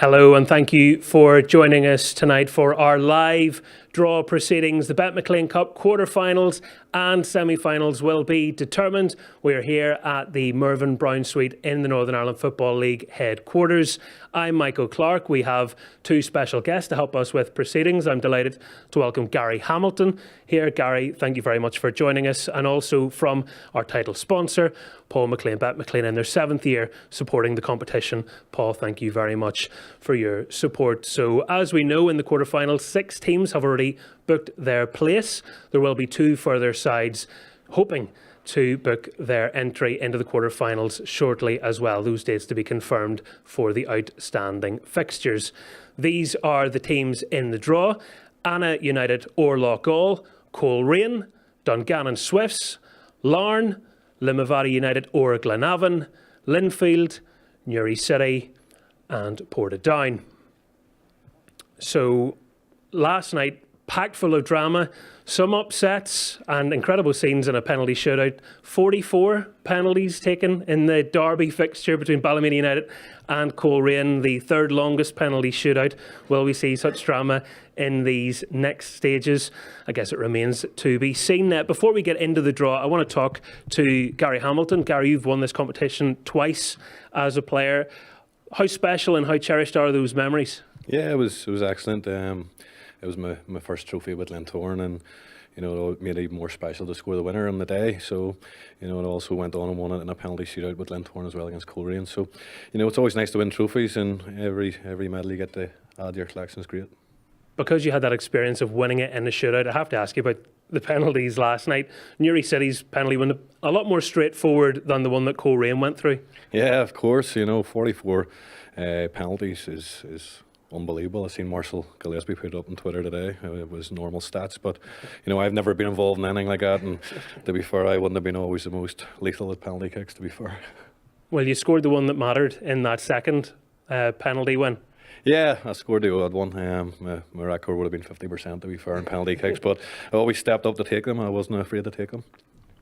Hello and thank you for joining us tonight for our live draw proceedings. The Betmclean Cup quarterfinals and semi-finals will be determined. We're here at the Mervyn Brown Suite in the Northern Ireland Football League headquarters. I'm Michael Clark. We have two special guests to help us with proceedings. I'm delighted to welcome Gary Hamilton here. Gary, thank you very much for joining us. And also from our title sponsor, Paul McLean, Betmclean, in their 7th year supporting the competition. Paul, thank you very much for your support. So as we know, in the quarterfinals, 6 teams have already booked their place. There will be 2 further sides hoping to book their entry into the quarterfinals shortly as well. Those dates to be confirmed for the outstanding fixtures. These are the teams in the draw: Anna United or Loughgall, Coleraine, Dungannon Swifts, Larne, Limavady United or Glenavon, Linfield, Newry City and Portadown. So last night, packed full of drama, some upsets and incredible scenes in a penalty shootout. 44 penalties taken in the derby fixture between Ballymena United and Coleraine, the 3rd longest penalty shootout. Will we see such drama in these next stages? I guess it remains to be seen. Before we get into the draw, I want to talk to Gary Hamilton. Gary, you've won this competition twice as a player. How special and how cherished are those memories? Yeah, it was excellent. It was my first trophy with Lintorn, and it made it even more special to score the winner on the day. So it also went on and won it in a penalty shootout with Lintorn as well against Coleraine. So it's always nice to win trophies, and every medal you get to add to your collection is great. Because you had that experience of winning it in the shootout, I have to ask you about the penalties last night. Newry City's penalty win a lot more straightforward than the one that Coleraine went through. Yeah, of course. 44 penalties is unbelievable. I've seen Marcel Gillespie put it up on Twitter today. It was normal stats, but I've never been involved in anything like that, and to be fair, I wouldn't have been always the most lethal at penalty kicks, to be fair. Well, you scored the one that mattered in that second penalty win. Yeah, I scored the odd one. My record would have been 50% to be fair in penalty kicks, but I always stepped up to take them. I wasn't afraid to take them.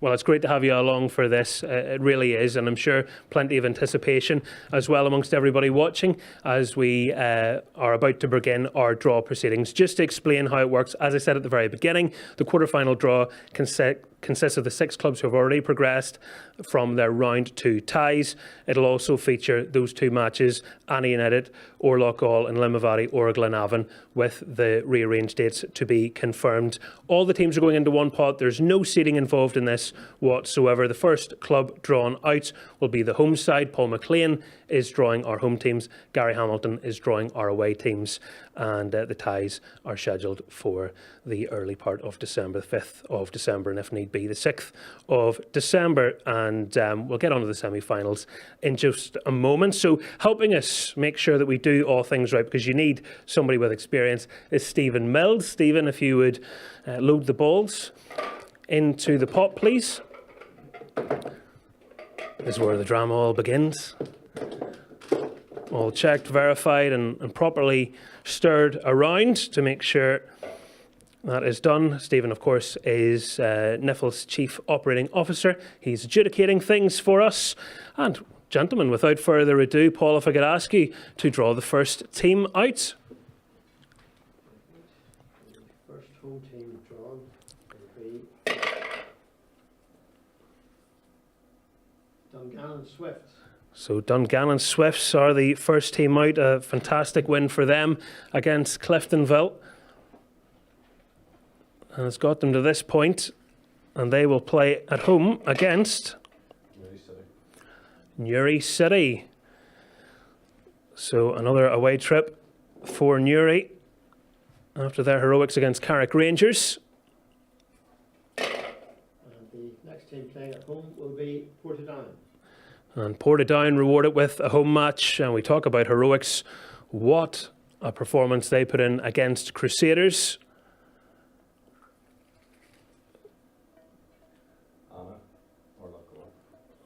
Well, it's great to have you along for this. It really is, and I'm sure plenty of anticipation as well amongst everybody watching as we are about to begin our draw proceedings. Just to explain how it works, as I said at the very beginning, the quarterfinal draw consists of the 6 clubs who have already progressed from their round 2 ties. It'll also feature those 2 matches, Anna United or Loughgall and Limavady or Glenavon, with the rearranged dates to be confirmed. All the teams are going into one pot. There's no seeding involved in this whatsoever. The first club drawn out will be the home side. Paul McLean is drawing our home teams. Gary Hamilton is drawing our away teams. And the ties are scheduled for the early part of December, the 5th of December, and if need be, the 6th of December. And we'll get on to the semi-finals in just a moment. So helping us make sure that we do all things right, because you need somebody with experience, is Stephen Mills. Stephen, if you would load the balls into the pot, please. This is where the drama all begins. All checked, verified and properly stirred around to make sure that is done. Stephen, of course, is NIFL's Chief Operating Officer. He's adjudicating things for us. And gentlemen, without further ado, Paul, if I could ask you to draw the first team out. First home team drawn will be Dungannon Swifts. So Dungannon Swifts are the first team out. A fantastic win for them against Cliftonville. And it's got them to this point, and they will play at home against Newry City. So another away trip for Newry after their heroics against Carrick Rangers. And the next team playing at home will be Portadown. And Portadown rewarded with a home match. And we talk about heroics. What a performance they put in against Crusaders.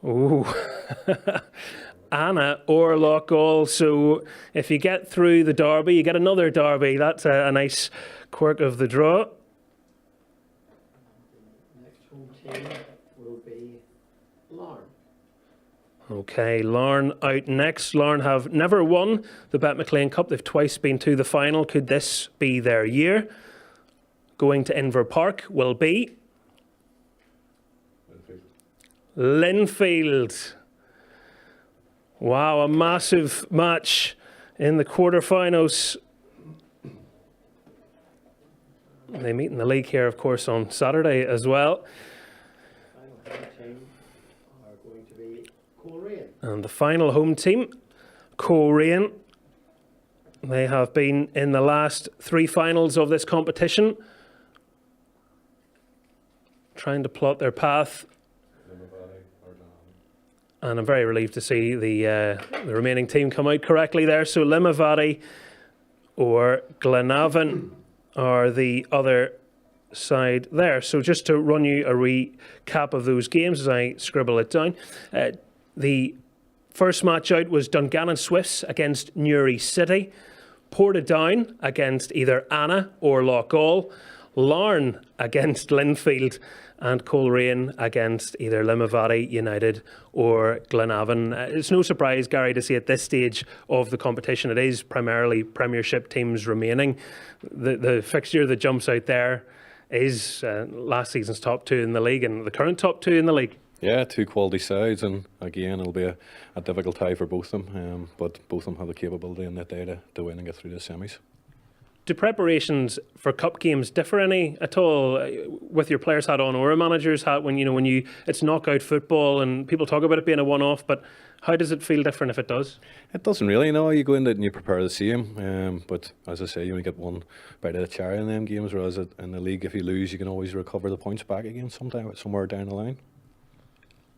Ooh. Anna or Loughgall. So if you get through the derby, you get another derby. That's a nice quirk of the draw. The next home team will be Larne. Okay, Larne out next. Larne have never won the Betmclean Cup. They've twice been to the final. Could this be their year? Going to Inver Park will be Linfield. Wow, a massive match in the quarterfinals. They meet in the league here, of course, on Saturday as well. Final home team are going to be Coleraine. And the final home team, Coleraine. They have been in the last 3 finals of this competition, trying to plot their path. And I'm very relieved to see the remaining team come out correctly there. So Limavady or Glenavon are the other side there. So just to run you a recap of those games as I scribble it down. The first match out was Dungannon Swifts against Newry City. Portadown against either Anna or Loughgall. Larne against Linfield, and Coleraine against either Limavady United or Glenavon. It's no surprise, Gary, to see at this stage of the competition it is primarily Premiership teams remaining. The fixture that jumps out there is last season's top 2 in the league and the current top 2 in the league. Yeah, 2 quality sides, and again it'll be a difficult tie for both of them, but both of them have the capability in that day to win and get through the semis. Do preparations for cup games differ any at all with your players' hat on or a manager's hat when it's knockout football and people talk about it being a one-off, but how does it feel different if it does? It doesn't really, no. You go into it and you prepare the same, but as I say, you only get one bite of the cherry in them games, whereas in the league, if you lose, you can always recover the points back again somewhere down the line.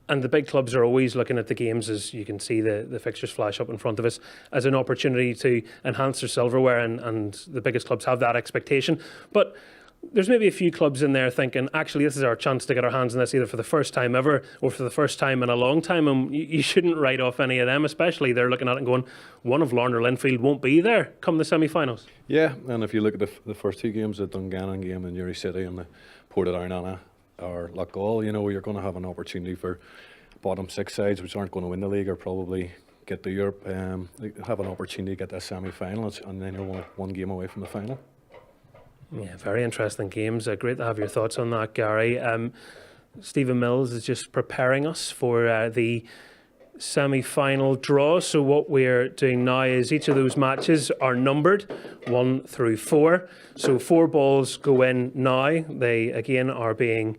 And the big clubs are always looking at the games, as you can see the fixtures flash up in front of us, as an opportunity to enhance their silverware, and the biggest clubs have that expectation. But there's maybe a few clubs in there thinking, actually, this is our chance to get our hands on this either for the first time ever or for the first time in a long time, and you shouldn't write off any of them, especially they're looking at it and going, one of Larne or Linfield won't be there come the semi-finals. Yeah, and if you look at the first 2 games, the Dungannon game in Newry City and the Portadown Anna or Loughgall, you're going to have an opportunity for bottom 6 sides which aren't going to win the league or probably get to Europe, they have an opportunity to get that semi-final, and then you're one game away from the final. Yeah, very interesting games. Great to have your thoughts on that, Gary. Stephen Mills is just preparing us for the semi-final draw. So what we're doing now is each of those matches are numbered 1 through 4. So 4 balls go in now. They again are being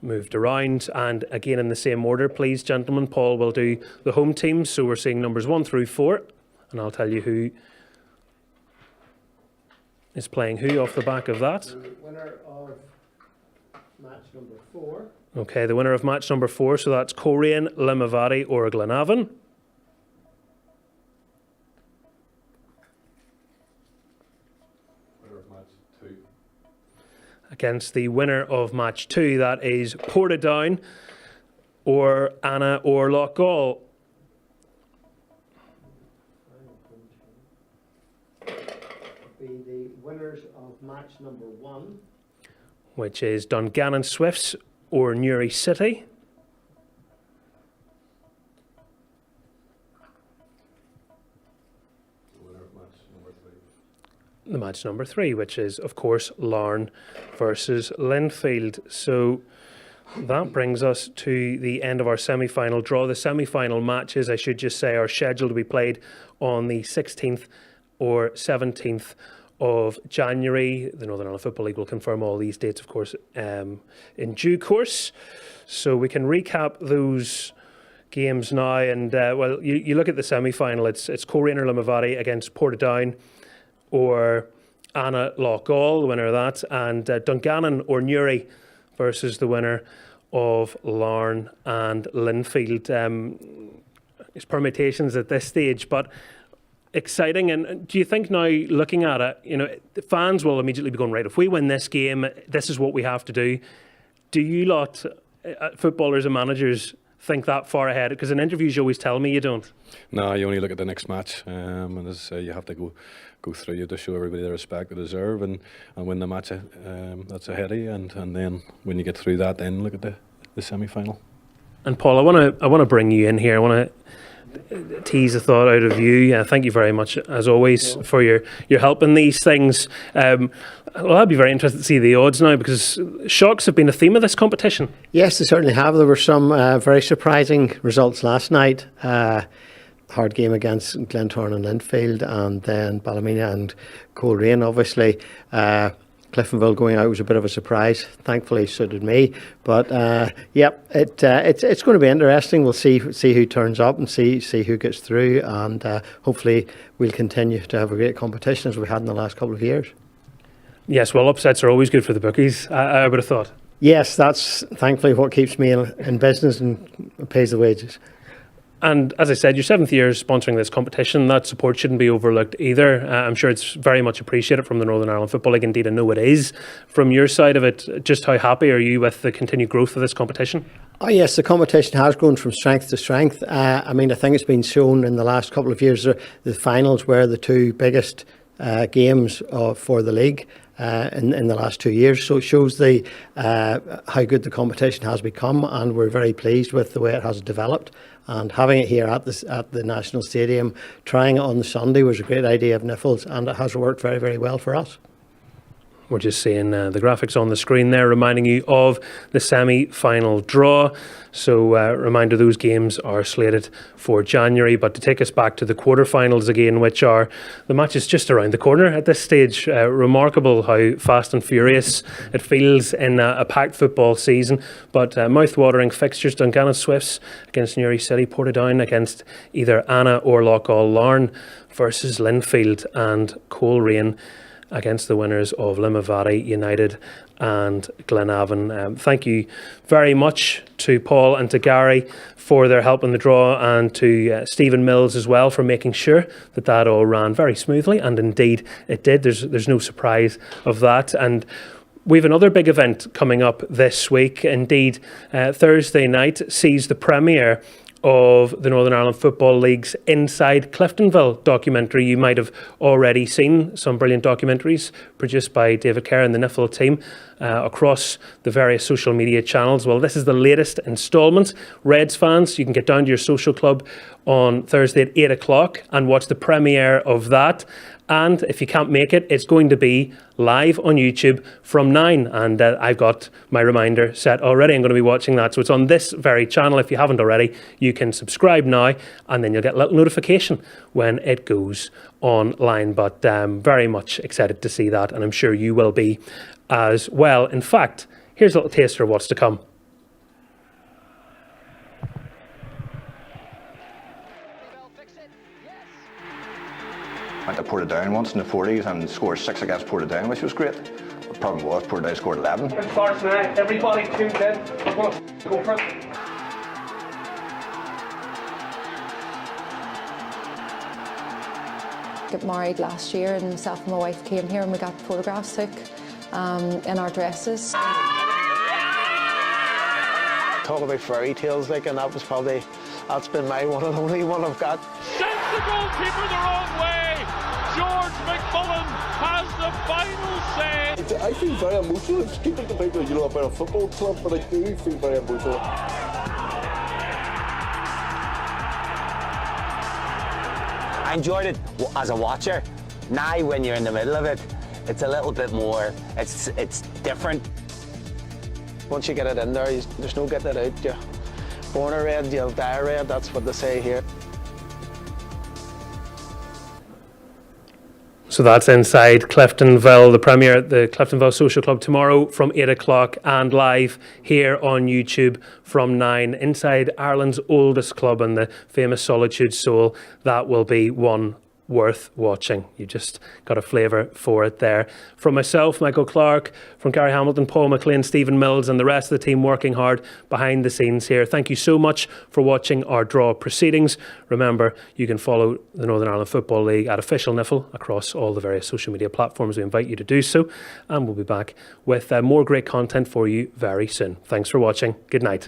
moved around, and again in the same order, please, gentlemen. Paul will do the home teams. So we're seeing numbers 1 through 4, and I'll tell you who is playing who off the back of that. The winner of match number 4. Okay, the winner of match number 4, so that's Coleraine, Limavady or Glenavon. Winner of match 2. Against the winner of match 2, that is Portadown or Anna or Loughgall. Be the winners of match number 1. Which is Dungannon Swifts or Newry City. The winner of match number 3. The match number 3, which is, of course, Larne versus Linfield. So that brings us to the end of our semi-final draw. The semi-final matches, I should just say, are scheduled to be played on the 16th or 17th of January. The Northern Ireland Football League will confirm all these dates, of course, in due course. So we can recap those games now. And, well, you look at the semi-final, it's Coleraine or Limavady against Portadown or Anna Loughgall, the winner of that, and Dungannon or Newry versus the winner of Larne and Linfield. It's permutations at this stage, but exciting. And do you think now, looking at it, the fans will immediately be going, right, if we win this game, this is what we have to do. Do you lot, footballers and managers, think that far ahead? Because in interviews you always tell me you don't. No, you only look at the next match, and as I say, you have to go through it to show everybody the respect they deserve and win the match that's ahead of you, and then when you get through that, then look at the semi-final. And Paul, I want to bring you in here. I want to tease a thought out of you. Thank you very much, as always, for your help in these things. Well, I'd be very interested to see the odds now, because shocks have been a theme of this competition. Yes, they certainly have. There were some very surprising results last night. Hard game against Glentoran and Linfield, and then Ballymena and Coleraine, obviously. Cliftonville going out was a bit of a surprise. Thankfully, suited me. But it's going to be interesting. We'll see who turns up and see who gets through, and hopefully we'll continue to have a great competition as we had in the last couple of years. Yes, well, upsets are always good for the bookies, I would have thought. Yes, that's thankfully what keeps me in business and pays the wages. And as I said, your 7th year sponsoring this competition. That support shouldn't be overlooked either. I'm sure it's very much appreciated from the Northern Ireland Football League. Indeed, I know it is. From your side of it, just how happy are you with the continued growth of this competition? Oh yes, the competition has grown from strength to strength. I think it's been shown in the last couple of years. The finals were the two biggest games for the league in the last 2 years. So it shows how good the competition has become, and we're very pleased with the way it has developed. And having it here at the National Stadium, trying it on the Sunday was a great idea of Niffles, and it has worked very, very well for us. We're just seeing the graphics on the screen there, reminding you of the semi-final draw. So reminder, those games are slated for January. But to take us back to the quarterfinals again, which are the matches just around the corner at this stage. Remarkable how fast and furious it feels in a packed football season. But mouth-watering fixtures: Dungannon Swifts against Newry City, Portadown against either Anna or Loughgall Larne versus Linfield, and Coleraine against the winners of Limavady United and Glenavon. Thank you very much to Paul and to Gary for their help in the draw, and to Stephen Mills as well for making sure that all ran very smoothly, and indeed it did. There's no surprise of that. And we have another big event coming up this week. Indeed, Thursday night sees the premiere of the Northern Ireland Football League's Inside Cliftonville documentary. You might have already seen some brilliant documentaries produced by David Kerr and the Niffle team across the various social media channels. Well, this is the latest instalment. Reds fans, you can get down to your social club on Thursday at 8 o'clock and watch the premiere of that. And if you can't make it, it's going to be live on YouTube from 9. And I've got my reminder set already. I'm going to be watching that. So it's on this very channel. If you haven't already, you can subscribe now, and then you'll get a little notification when it goes online. But very much excited to see that, and I'm sure you will be as well. In fact, here's a little taster of what's to come. Went to Portadown once in the 40s and scored 6 against Portadown, which was great. The problem was Portadown scored 11. It starts now. Everybody tuned in. We're going to go for it. Got married last year, and myself and my wife came here and we got photographs took in our dresses. Talk about fairy tales, and that's been my one and only one I've got. Sends the goalkeeper the wrong way. George McMullen has the final say. I feel very emotional. It's keeping the people, about a football club, but I do feel very emotional. I enjoyed it as a watcher. Now, when you're in the middle of it, it's a little bit more. It's different. Once you get it in there, there's no getting it out. You're born a red, you'll die a red. That's what they say here. So that's Inside Cliftonville, the premiere at the Cliftonville Social Club tomorrow from 8 o'clock, and live here on YouTube from 9. Inside Ireland's oldest club and the famous Solitude Soul. That will be one worth watching. You just got a flavour for it there. From myself, Michael Clark, from Gary Hamilton, Paul McLean, Stephen Mills, and the rest of the team working hard behind the scenes here. Thank you so much for watching our draw proceedings. Remember, you can follow the Northern Ireland Football League at Official Niffle across all the various social media platforms. We invite you to do so, and we'll be back with more great content for you very soon. Thanks for watching. Good night.